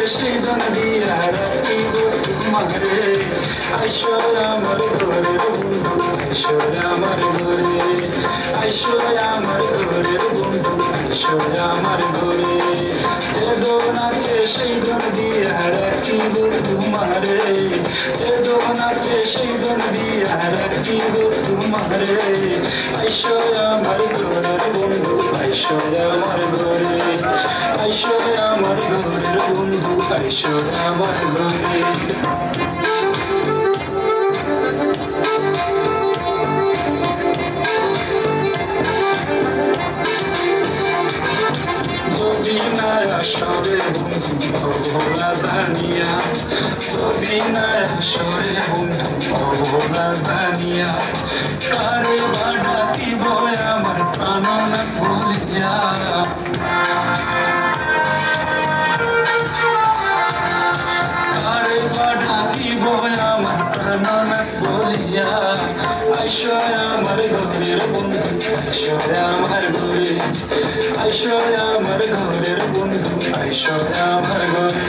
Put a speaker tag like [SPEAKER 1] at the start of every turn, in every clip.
[SPEAKER 1] সেই দন দিয়া রাখিব তোমারে আইসয় আমার ঘরের বন্ধু আইসয় আমার ঘরে আইসয় আমার ঘরের বন্ধু আইসয় আমার ঘরে যে দোন আছে সেই দন দিয়া রাখিব তোমারে যে দোন আছে সেই দন দিয়া রাখিব তোমারে আইসয় আমার ঘরের বন্ধু আইসয় আমার ঘরে আইসয় আমার ঘরের বন্ধু আইসয় আমার ঘরে যদি না আসরে বন্ধু অবলা জানিয়া যদি না আসরে বন্ধু অবলা জানিয়া কারে বানা দিব আমার প্রাণনাথ বলিয়া কারে বানা দিব আমার প্রাণনাথ বলিয়া আইসয় আমার ঘরের বন্ধু আইসয় আমার ঘরে আইসয় আমার ঘরের বন্ধু আইসয় আমার ঘরে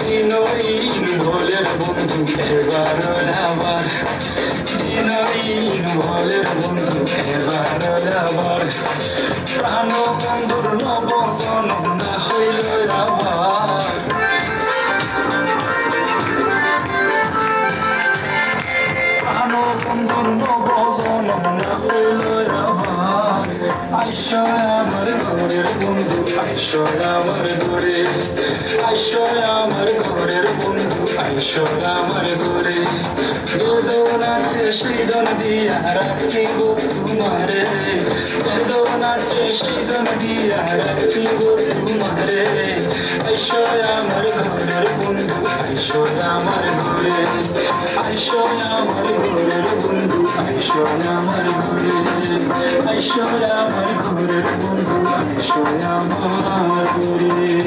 [SPEAKER 1] দিনহীন ভোলের বন্ধু এবার আবার দিনহীন ভোলের বন্ধু এবার আবার প্রাণ বন্ধুর নব জনম না হইল আবার প্রাণ বন্ধুর নব জনম না হইল আবার আইসয় আমার ঘরের বন্ধু আইসয় আমার ঘরে আইসয় আমার ঘরের বন্ধু আইসয় আমার ঘরে যে দোন আছে সেই দন দিয়া রাখিব তোমারে যে দোন আছে সেই দন দিয়া রাখিব তোমারে আইসয় আমার ঘরের বন্ধু আইসয় আমার ঘরে আইসয় আমার ঘরের বন্ধু আইসয় আমার ঘরে আইসয় আমার ঘরের বন্ধু আইসয় আমার ঘরে